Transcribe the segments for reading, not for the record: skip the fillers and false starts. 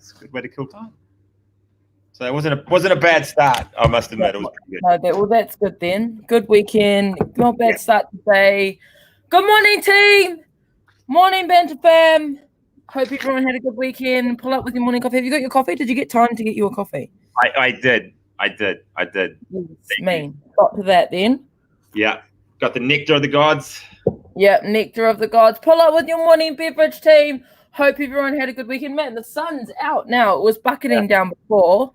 It's a good way to kill time. So it wasn't a bad start, I must admit. It was pretty good. No, that's good then. Good weekend. Not bad start today. Good morning, team. Morning, Banter fam. Hope everyone had a good weekend. Pull up with your morning coffee. Have you got your coffee? Did you get time to get you a coffee? I did. Yes, mean. Got to that then. Yeah. Got the nectar of the gods. Yeah, nectar of the gods. Pull up with your morning beverage team. Hope everyone had a good weekend. Man, the sun's out now. It was bucketing down before.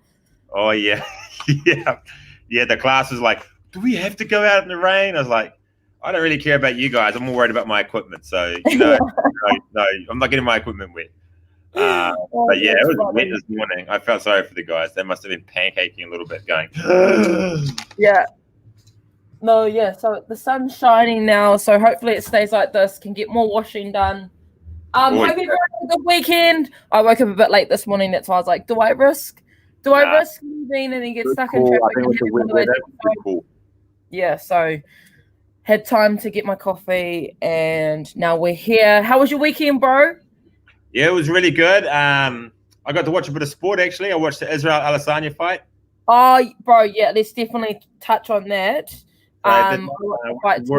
Oh, yeah. Yeah, the class was like, do we have to go out in the rain? I was like, I don't really care about you guys. I'm more worried about my equipment. So, no, I'm not getting my equipment wet. But yeah, it was wet this morning. I felt sorry for the guys. They must have been pancaking a little bit going. Yeah. No, yeah. So the sun's shining now. So hopefully it stays like this. Can get more washing done. Hope everyone had a good weekend. I woke up a bit late this morning. That's why I was like, do I risk leaving and then get stuck in traffic? I think cool. Yeah, so had time to get my coffee and now we're here. How was your weekend, bro? Yeah, it was really good. I got to watch a bit of sport, actually. I watched the Israel Adesanya fight. Oh, bro, yeah, let's definitely touch on that. Fight too.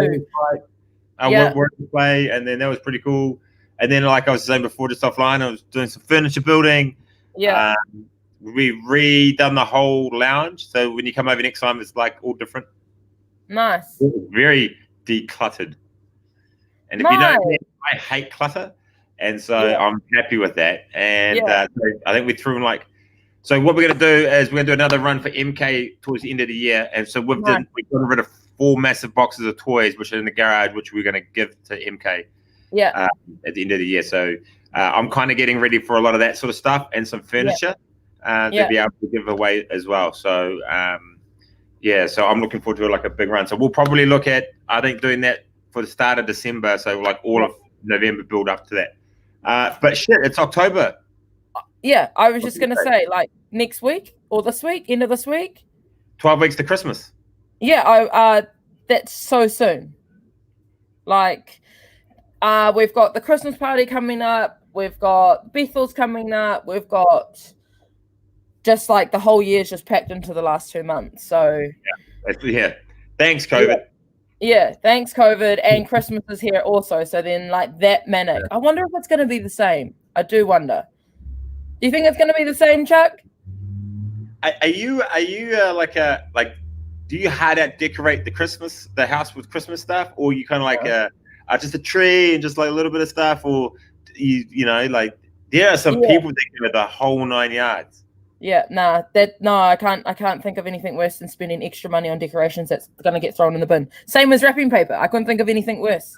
Work to play, and then that was pretty cool. And then, like I was saying before, just offline, I was doing some furniture building. Yeah. We redone the whole lounge. So when you come over next time, it's like all different. Nice. Very decluttered. And if you know, I hate clutter. And so I'm happy with that. And so I think we threw in so what we're going to do is we're going to do another run for MK towards the end of the year. And so we've got rid of 4 massive boxes of toys, which are in the garage, which we're going to give to MK at the end of the year. So I'm kind of getting ready for a lot of that sort of stuff and some furniture to be able to give away as well. So, so I'm looking forward to a big run. So we'll probably look at, I think, doing that for the start of December. So all of November build up to that. But shit, it's October. Yeah, I was just going to say, next week or this week, end of this week. 12 weeks to Christmas. Yeah, that's so soon. We've got the Christmas party coming up. We've got Bethel's coming up. We've got just the whole year's just packed into the last 2 months. So yeah. Thanks, COVID. Yeah, thanks, COVID. And Christmas is here also. So then that manic. I wonder if it's going to be the same. I do wonder. Do you think it's going to be the same, Chuck? Are you do you hard out decorate the house with Christmas stuff, or you kind of just a tree and just a little bit of stuff, or there are some people that give it the whole 9 yards. Yeah, I can't think of anything worse than spending extra money on decorations that's going to get thrown in the bin. Same as wrapping paper. I couldn't think of anything worse.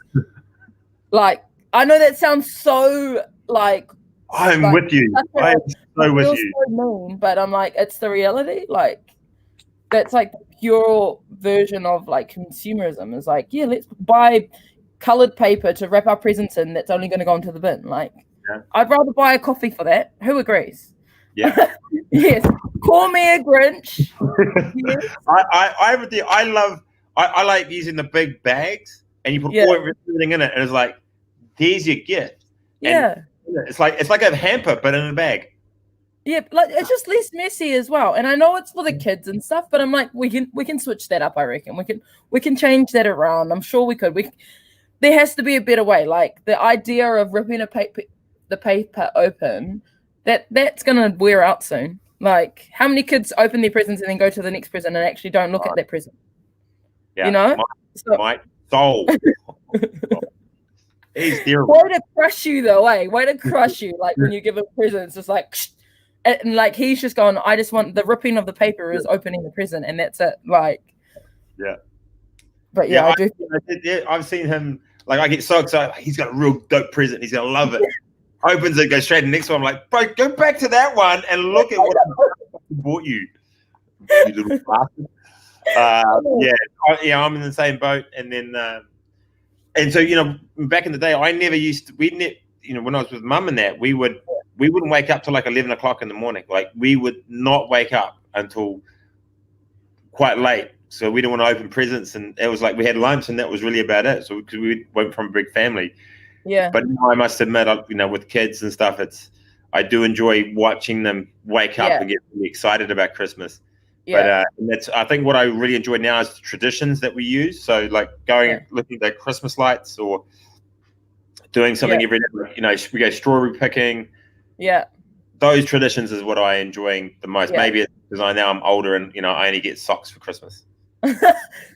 I know that sounds so I'm with you. I'm so with you. So mean, but I'm it's the reality. That's the pure version of consumerism. Is let's buy colored paper to wrap our presents in. That's only going to go into the bin. I'd rather buy a coffee for that. Who agrees? Yeah. Yes. Call me a Grinch. Yes. I like using the big bags and you put everything in it, and it's here's your gift. Yeah. And it's like a hamper, but in a bag. Yeah, it's just less messy as well. And I know it's for the kids and stuff, but I'm we can switch that up. I reckon we can change that around. I'm sure we could. There has to be a better way. The idea of ripping the paper open, that's gonna wear out soon. How many kids open their presents and then go to the next present and actually don't look at that present? Yeah, my soul. He's terrible. Way to crush you though, way to crush you. When you give a present, it's just and he's just going, I just want the ripping of the paper is opening the present, and that's it. Yeah. But I've seen him. I get so excited. He's got a real dope present. He's gonna love it. Opens it, goes straight to the next one. I'm bro, go back to that one and look at what I bought you. You little bastard. I'm in the same boat. And then, and so back in the day, when I was with mum and that, we wouldn't wake up till 11 o'clock in the morning. We would not wake up until quite late. So we didn't want to open presents, and it was we had lunch, and that was really about it. So because we went from a big family. Yeah. But now I must admit, with kids and stuff, I do enjoy watching them wake up and get really excited about Christmas. Yeah. But I think what I really enjoy now is the traditions that we use. So like looking at Christmas lights or doing something every day. We go strawberry picking. Yeah. Those traditions is what I enjoy the most. Yeah. Maybe it's because I'm older and I only get socks for Christmas.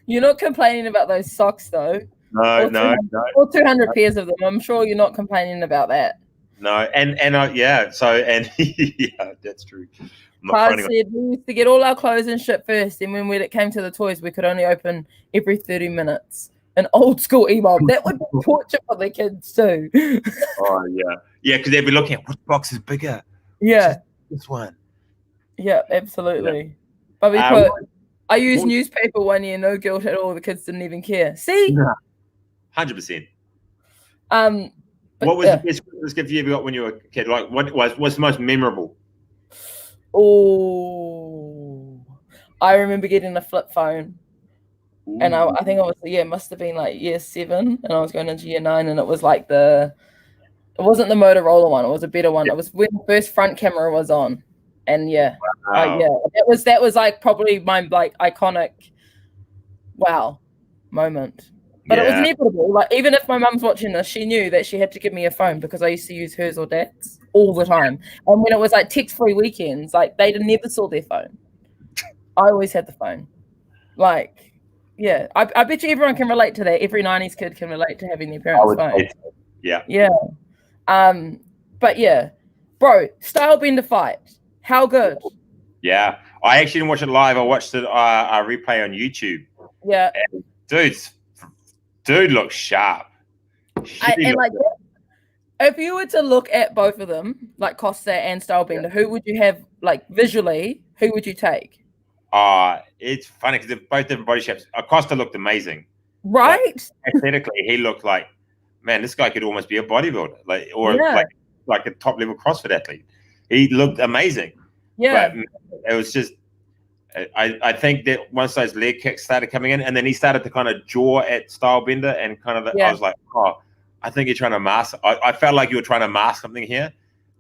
You're not complaining about those socks though. No. Or 200 pairs of them. I'm sure you're not complaining about that. No, yeah, that's true. Paz said we used to get all our clothes and shit first, and when it came to the toys, we could only open every 30 minutes. An old school email. That would be torture for the kids too. Oh yeah, because they'd be looking at which box is bigger. Yeah, this one. Yeah, absolutely. But we put. I used newspaper one year, no guilt at all. The kids didn't even care. See, 100%. But, what was the best Christmas gift you ever got when you were a kid? Like, what's the most memorable? Oh, I remember getting a flip phone. Ooh. And I think I was, it must have been like year 7, and I was going into year 9, and it was like it wasn't the Motorola one, it was a better one. It was when the first front camera was on. And that was like probably my like iconic moment. But it was inevitable. Like, even if my mum's watching this, she knew that she had to give me a phone because I used to use hers or dad's all the time. And when it was like text-free weekends, like they never saw their phone. I always had the phone. Like, yeah, I bet you everyone can relate to that. Every 90s kid can relate to having their parents' phone. Yeah. Yeah. But yeah, bro, Stylebender fight. How good? Yeah, I actually didn't watch it live. I watched it a replay on YouTube. Yeah. And dude looks sharp. If you were to look at both of them, like Costa and Stylebender, who would you have, like, visually, who would you take? It's funny because they're both different body shapes. Costa looked amazing. Right? Aesthetically, he looked like, man, this guy could almost be a bodybuilder, like a top-level CrossFit athlete. He looked amazing. Yeah. But it was just, I think that once those leg kicks started coming in, and then he started to kind of jaw at Stylebender, and kind of, I was like, I think you're trying to mask. I felt like you were trying to mask something here.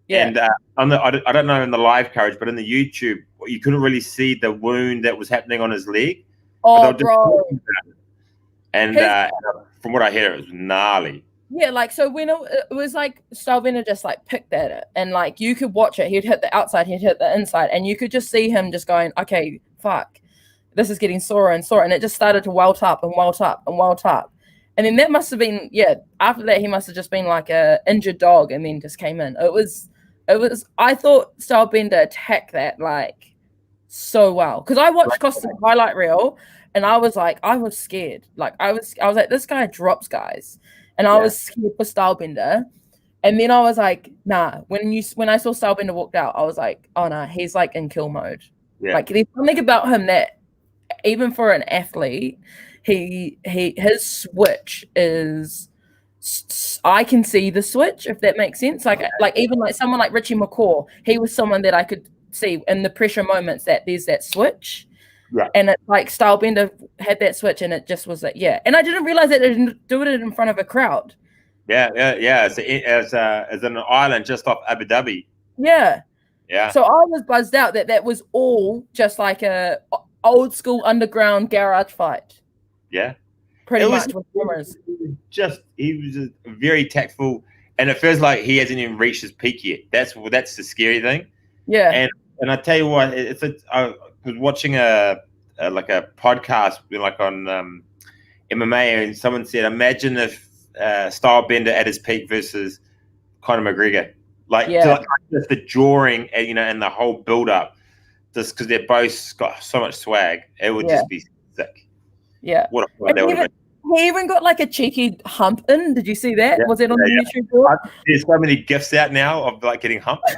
Yeah. And I don't know in the live coverage, but in the YouTube, you couldn't really see the wound that was happening on his leg. Oh, bro. And from what I hear, it was gnarly. Yeah, like, so when it was like Stylebender just like picked at it, and like you could watch it, he'd hit the outside, he'd hit the inside, and you could just see him just going, okay, fuck, this is getting sorer and sorer, and it just started to welt up and welt up and welt up. And then that must have been, after that he must have just been like a injured dog, and then just came in. It was I thought Stylebender attacked that like so well, because I watched Costa's highlight reel, and I was scared. Like I was like, this guy drops guys. And I was scared for Stylebender. And then I was like, nah. When I saw Stylebender walked out, I was like, oh no, he's like in kill mode. Yeah. Like, there's something about him that even for an athlete, his switch is, I can see the switch, if that makes sense. Like even like someone like Richie McCaw, he was someone that I could see in the pressure moments that there's that switch. Yeah. And it's like Stylebender had that switch, and it just was like, And I didn't realize that they didn't do it in front of a crowd. Yeah. It's an island just off Abu Dhabi. Yeah. Yeah. So I was buzzed out that was all just like a old school underground garage fight. Yeah. Pretty much with cameras. He was very tactful, and it feels like he hasn't even reached his peak yet. That's the scary thing. Yeah. And I tell you what, I was watching a podcast like on MMA, and someone said, imagine if Stylebender at his peak versus Conor McGregor, just the drawing, and the whole build up, just because they're both got so much swag, it would just be sick. Yeah, what a that would have been. He even got like a cheeky hump in. Did you see that? Was it on the YouTube board? There's so many gifs out now of like getting humped.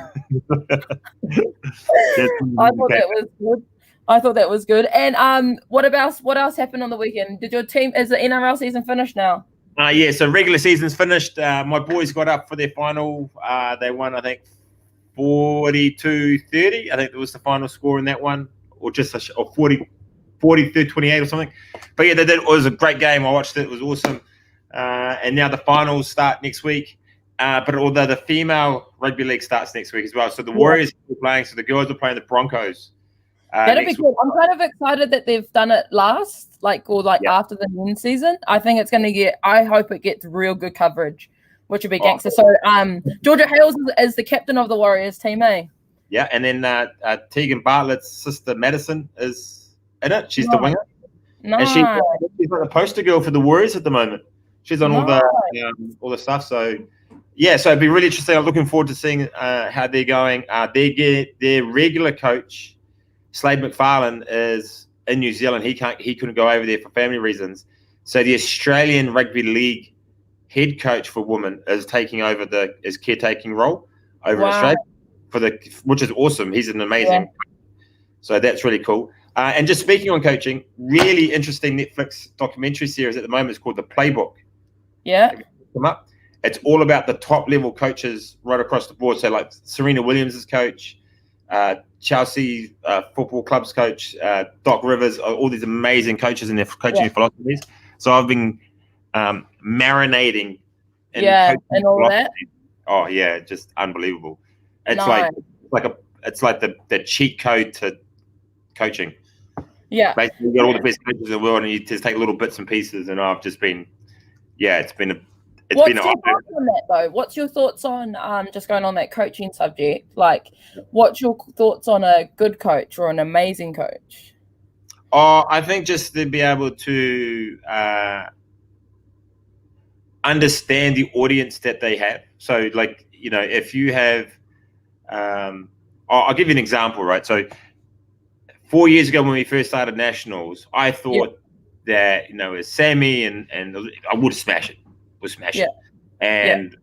I thought that was good. And what else happened on the weekend? Did your team, is the NRL season finished now? So regular season's finished. My boys got up for their final. They won, I think, 42-30. I think that was the final score in that one, or just 40-28 or something. But it was a great game. I watched it. It was awesome. And now the finals start next week. But although the female rugby league starts next week as well, so the Warriors are playing, so the girls are playing the Broncos. That'd be good. I'm kind of excited that they've done it last, after the men's season. I think it's going to get. I hope it gets real good coverage, which would be gangster. So, Georgia Hales is the captain of the Warriors team, eh? Yeah, and then Tegan Bartlett's sister Madison is in it. She's the winger. Nice. And she's like the poster girl for the Warriors at the moment. She's on all the stuff. So yeah, so it'd be really interesting. I'm looking forward to seeing how they're going. Their regular coach, Slade McFarlane, is in New Zealand. He couldn't go over there for family reasons. So the Australian Rugby League head coach for women is taking over his caretaking role over in Australia which is awesome. He's an amazing coach. So that's really cool. And just speaking on coaching, really interesting Netflix documentary series at the moment is called The Playbook. Yeah. Come up. It's all about the top level coaches right across the board. So like Serena Williams' coach, Chelsea football club's coach, Doc Rivers, all these amazing coaches and their coaching philosophies. So I've been marinating in coaching and all philosophy. that. Oh yeah, just unbelievable. It's it's like the cheat code to coaching. Yeah. Basically, you got all the best coaches in the world, and you just take little bits and pieces. And I've just been, it's been What's your thoughts on that though? What's your thoughts on just going on that coaching subject? Like, what's your thoughts on a good coach or an amazing coach? Oh, I think just to be able to understand the audience that they have. So, like, if you have, I'll give you an example, right? So 4 years ago when we first started Nationals, I thought that, as Sammy and I would smash it. And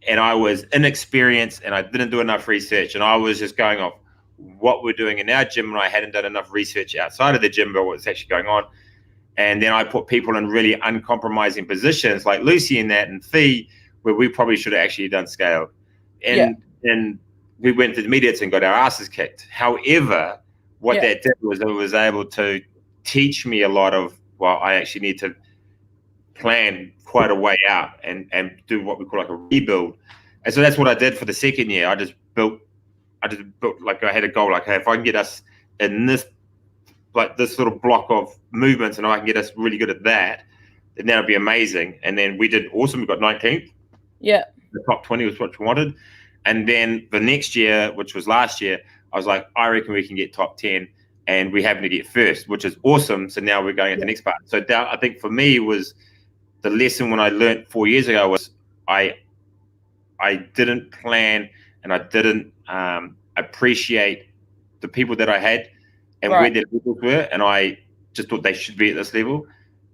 and I was inexperienced and I didn't do enough research and I was just going off what we're doing in our gym and I hadn't done enough research outside of the gym about what's actually going on. And then I put people in really uncompromising positions like Lucy in that and Fee, where we probably should have actually done scale. And we went to the media and got our asses kicked. However, what that did was it was able to teach me a lot of, I actually need to plan quite a way out and do what we call like a rebuild. And so that's what I did for the second year. I just built like I had a goal, like, hey, if I can get us in this little block of movements and I can get us really good at that, then that'll be amazing. And then we did awesome. We got 19th. Yeah. The top 20 was what we wanted. And then the next year, which was last year, I was like, I reckon we can get top 10. And we happen to get first, which is awesome. So now we're going at the next part. So I think for me was the lesson when I learned 4 years ago was I didn't plan and I didn't appreciate the people that I had and where their levels were. And I just thought they should be at this level.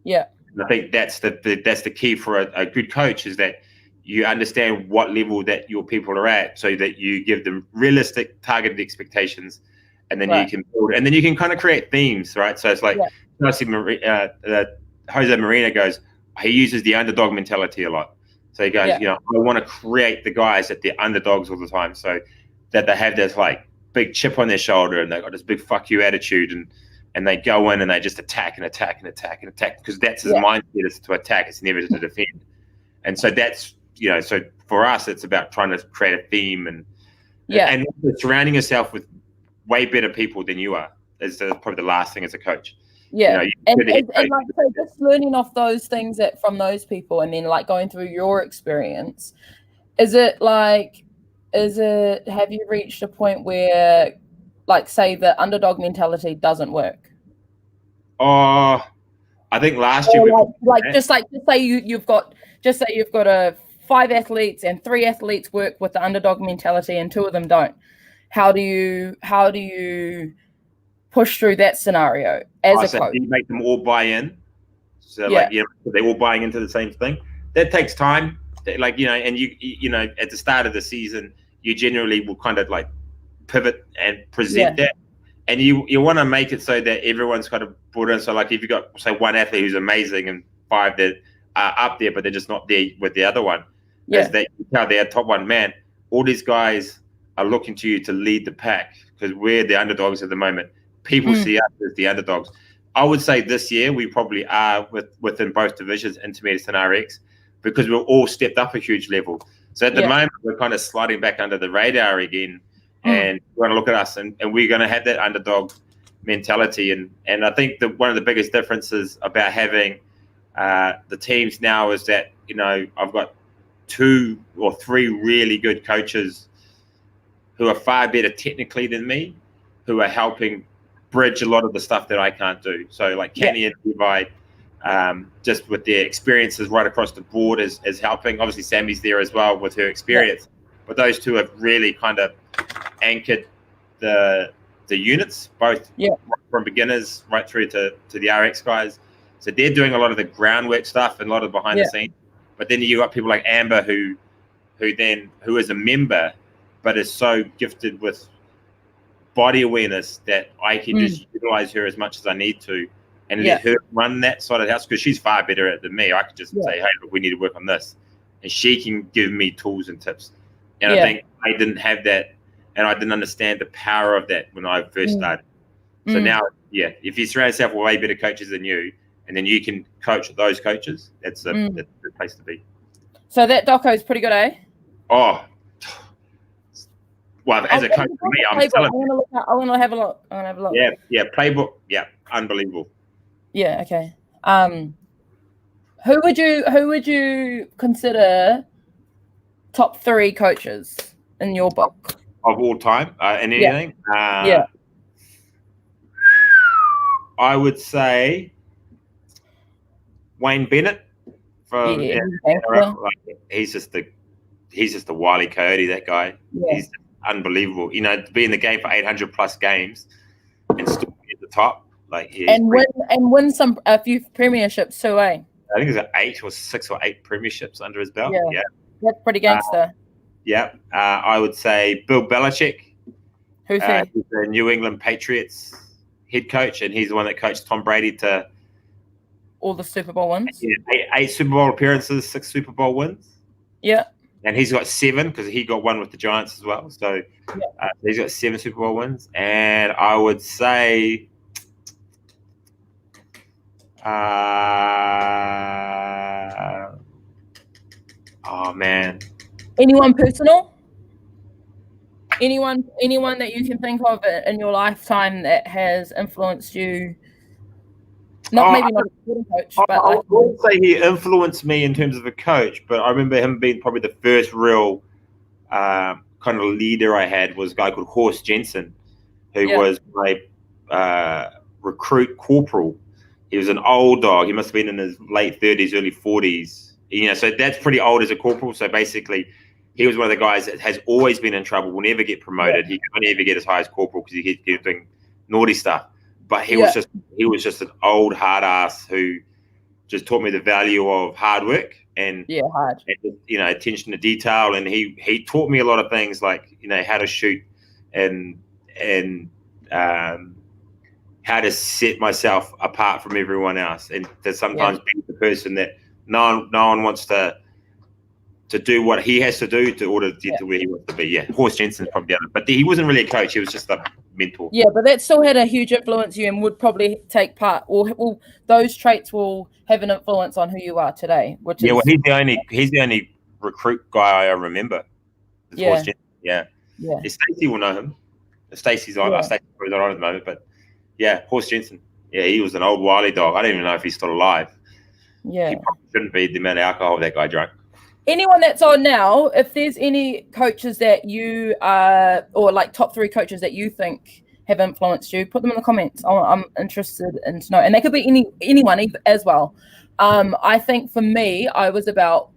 Yeah. And I think that's the key for a good coach is that you understand what level that your people are at so that you give them realistic targeted expectations and then you can build and then you can kind of create themes, right? So it's like Jose Marina goes, he uses the underdog mentality a lot. So he goes, I want to create the guys that they're underdogs all the time so that they have this like big chip on their shoulder and they got this big fuck you attitude and they go in and they just attack and attack and attack and attack because that's his mindset is to attack, it's never to defend. And so that's, so for us, it's about trying to create a theme and surrounding yourself with way better people than you are is probably the last thing as a coach. Yeah, and like so just learning off those things from those people and then like going through your experience, have you reached a point where like say the underdog mentality doesn't work? I think last year just say you've got 5 athletes and 3 athletes work with the underdog mentality and 2 of them don't. How do you push through that scenario as a coach? You make them all buy in. So they're all buying into the same thing. That takes time. Like, and you at the start of the season, you generally will kind of like pivot and present that. And you want to make it so that everyone's kind of brought in. So like if you've got, say, one athlete who's amazing and 5 that are up there, but they're just not there with the other one. As they tell their top one, man, all these guys are looking to you to lead the pack because we're the underdogs at the moment. People see us as the underdogs. I would say this year we probably are within both divisions, intermediate and RX. because we've all stepped up a huge level. So at the moment, we're kind of sliding back under the radar again, and we're going to look at us, and we're going to have that underdog mentality. And I think that one of the biggest differences about having the teams now is that, you know, I've got 2 or 3 really good coaches who are far better technically than me, who are helping bridge a lot of the stuff that I can't do. So like Kenny and Levi, just with their experiences right across the board is helping. Obviously Sammy's there as well with her experience, but those 2 have really kind of anchored the units, both from beginners right through to the RX guys. So they're doing a lot of the groundwork stuff and a lot of behind the scenes. But then you got people like Amber who is a member, but is so gifted with body awareness that I can just utilize her as much as I need to and let her run that side of the house, because she's far better at it than me. I could just say, hey, look, we need to work on this. And she can give me tools and tips. And I think I didn't have that, and I didn't understand the power of that when I first started. So now, if you surround yourself with way better coaches than you, and then you can coach those coaches, that's a good place to be. So that doco is pretty good, eh? Oh, well, as a coach for me, I'm telling you. I want to have a look. Yeah, playbook, unbelievable. Yeah, okay. Who would you consider top 3 coaches in your book of all time? And anything? I would say Wayne Bennett from he's just a wily coyote, that guy. He's unbelievable. You know, to be in the game for 800 plus games and still be at the top, like win a few premierships too, eh? I think there's 6 or 8 premierships under his belt. Yeah. That's pretty gangster. I would say Bill Belichick. Who's he? He's the New England Patriots head coach, and he's the one that coached Tom Brady to all the Super Bowl wins. Yeah, 8 Super Bowl appearances, 6 Super Bowl wins. Yeah. And he's got 7 because he got 1 with the Giants as well. So he's got 7 Super Bowl wins. And I would say oh man. Anyone personal? Anyone that you can think of in your lifetime that has influenced you? Maybe not a sporting coach, but I wouldn't say he influenced me in terms of a coach, but I remember him being probably the first real kind of leader I had was a guy called Horst Jensen, who was my recruit corporal. He was an old dog. He must have been in his late 30s, early 40s. You know, so that's pretty old as a corporal. So basically, he was one of the guys that has always been in trouble, will never get promoted. He can only ever get as high as corporal because he keeps doing naughty stuff. But he was just an old hard ass who just taught me the value of hard work and attention to detail. And he taught me a lot of things like, you know, how to shoot and how to set myself apart from everyone else, and to sometimes be the person that no one wants to do what he has to do in order to get to where he wants to be. Yeah, Horst Jensen's probably the other, but he wasn't really a coach. He was just a mentor. Yeah, but that still had a huge influence on you and would probably take part, or those traits will have an influence on who you are today. Which well, he's the only recruit guy I remember. Horst Jensen. Yeah. Stacey will know him. Stacey's on. Stacey's not on at the moment, but Horst Jensen. Yeah, he was an old wily dog. I don't even know if he's still alive. Yeah, he probably shouldn't be. The amount of alcohol that guy drank. Anyone that's on now, if there's any coaches that you or like top 3 coaches that you think have influenced you, put them in the comments. I'm interested in to know, and they could be anyone as well. I think for me, I was about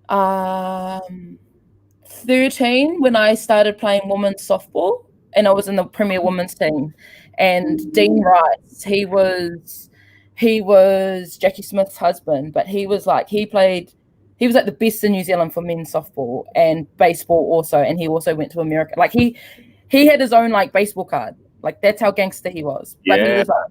13 when I started playing women's softball, and I was in the Premier Women's team. And Dean Rice, he was Jackie Smith's husband, but he was like the best in New Zealand for men's softball and baseball also, and he also went to America. Like he had his own like baseball card. Like that's how gangster he was. But he was like,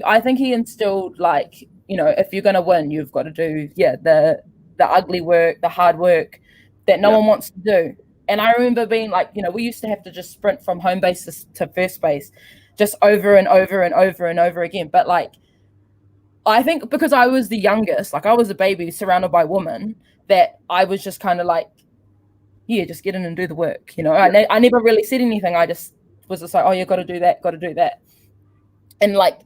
I think he instilled like, you know, if you're gonna win, you've got to do the ugly work, the hard work that no one wants to do. And I remember being like, you know, we used to have to just sprint from home base to first base just over and over and over and over again. But like I think because I was the youngest, like I was a baby surrounded by women, that I was just kind of like, yeah, just get in and do the work. You know, I never really said anything. I just was just like, oh, you got to do that, got to do that. And like,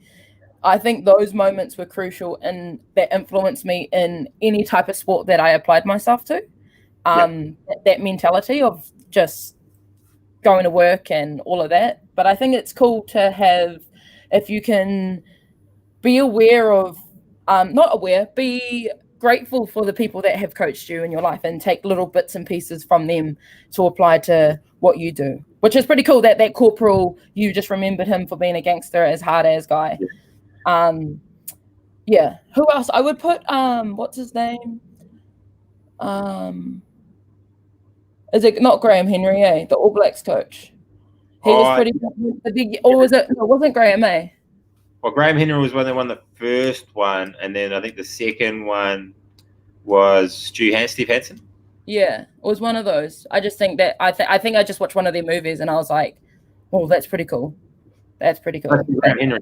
I think those moments were crucial and that influenced me in any type of sport that I applied myself to. That mentality of just going to work and all of that. But I think it's cool to have, if you can be aware of, not aware, be grateful for the people that have coached you in your life and take little bits and pieces from them to apply to what you do, which is pretty cool. That corporal, you just remembered him for being a gangster as hard as guy. Yeah. Who else? I would put, what's his name? Is it not Graham Henry, the All Blacks coach? He was pretty big, or was it? No, it wasn't Graham, Well, Graham Henry was when they won the first one, and then I think the second one was Steve Hansen. Yeah, it was one of those. I just think that I think I just watched one of their movies and I was like, "Oh, that's pretty cool. That's pretty cool." Graham Henry.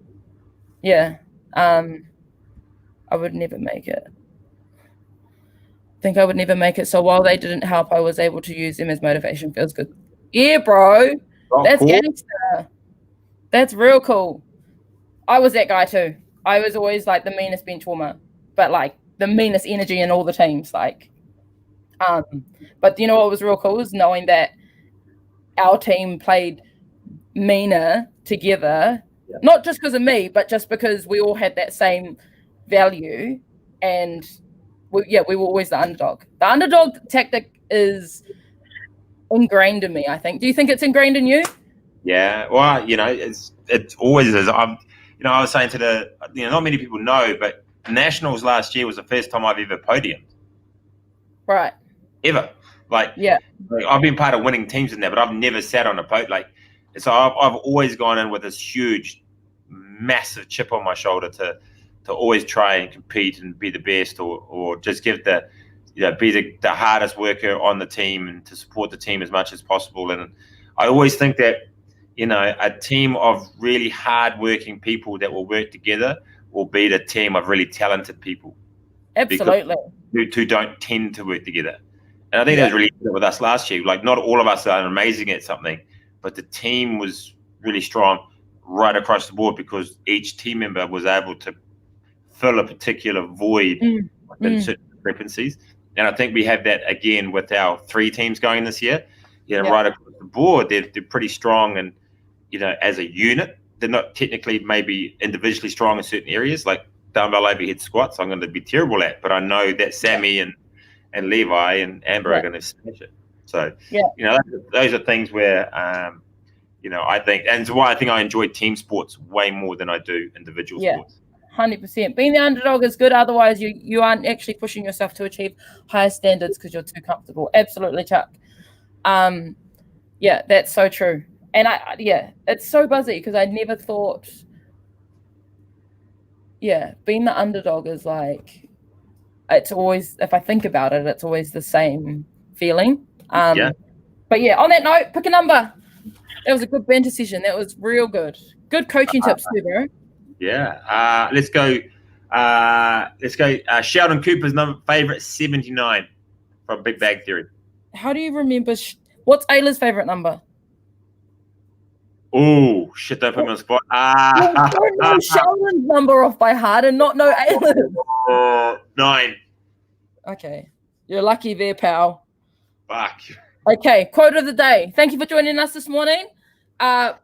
Yeah, I would never make it. I think I would never make it. So while they didn't help, I was able to use them as motivation. Feels good. Yeah, bro. That's cool. Gangster. That's real cool. I was that guy too. I was always like the meanest bench warmer, but like the meanest energy in all the teams. Like, but you know what was real cool is knowing that our team played meaner together, not just because of me, but just because we all had that same value, and we were always the underdog. The underdog tactic is ingrained in me, I think. Do you think it's ingrained in you? Yeah, well, you know, it always is. I was saying to not many people know, but Nationals last year was the first time I've ever podiumed. Right. Ever. Like I've been part of winning teams in there, but I've never sat on a podium. So I've always gone in with this huge, massive chip on my shoulder to always try and compete and be the best, or just give be the hardest worker on the team and to support the team as much as possible. And I always think that, a team of really hard-working people that will work together will beat a team of really talented people. Absolutely. Who don't tend to work together. And I think that was really good with us last year. Like, not all of us are amazing at something, but the team was really strong right across the board because each team member was able to fill a particular void within certain discrepancies. And I think we have that again with our 3 teams going this year. Right across the board, they're pretty strong, and as a unit, they're not technically maybe individually strong in certain areas, like dumbbell overhead squats. I'm going to be terrible at, but I know that Sammy and Levi and Amber are going to smash it. So those are things where I think, and it's why I think I enjoy team sports way more than I do individual sports. 100%. Being the underdog is good. Otherwise, you aren't actually pushing yourself to achieve higher standards because you're too comfortable. Absolutely, Chuck. That's so true. And it's so buzzy because I never thought, being the underdog is like, it's always, if I think about it, it's always the same feeling. But on that note, pick a number. That was a good banter session. That was real good. Good coaching tips too, bro. Yeah. Let's go. Sheldon Cooper's favorite 79 from Big Bang Theory. How do you remember? What's Ayla's favorite number? Oh, shit, don't put me on the spot. Don't know Sheldon's number off by heart and not know Ayla's. 9. Okay. You're lucky there, pal. Fuck. Okay, quote of the day. Thank you for joining us this morning. Number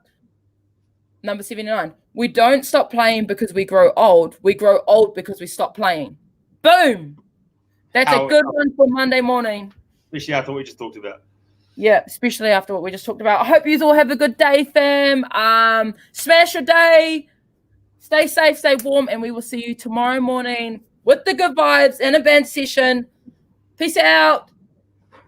79. We don't stop playing because we grow old. We grow old because we stop playing. Boom. That's a good one for Monday morning. Especially after what we just talked about. Yeah, especially after what we just talked about. I hope you all have a good day, fam. Smash your day. Stay safe, stay warm, and we will see you tomorrow morning with the good vibes in a band session. Peace out.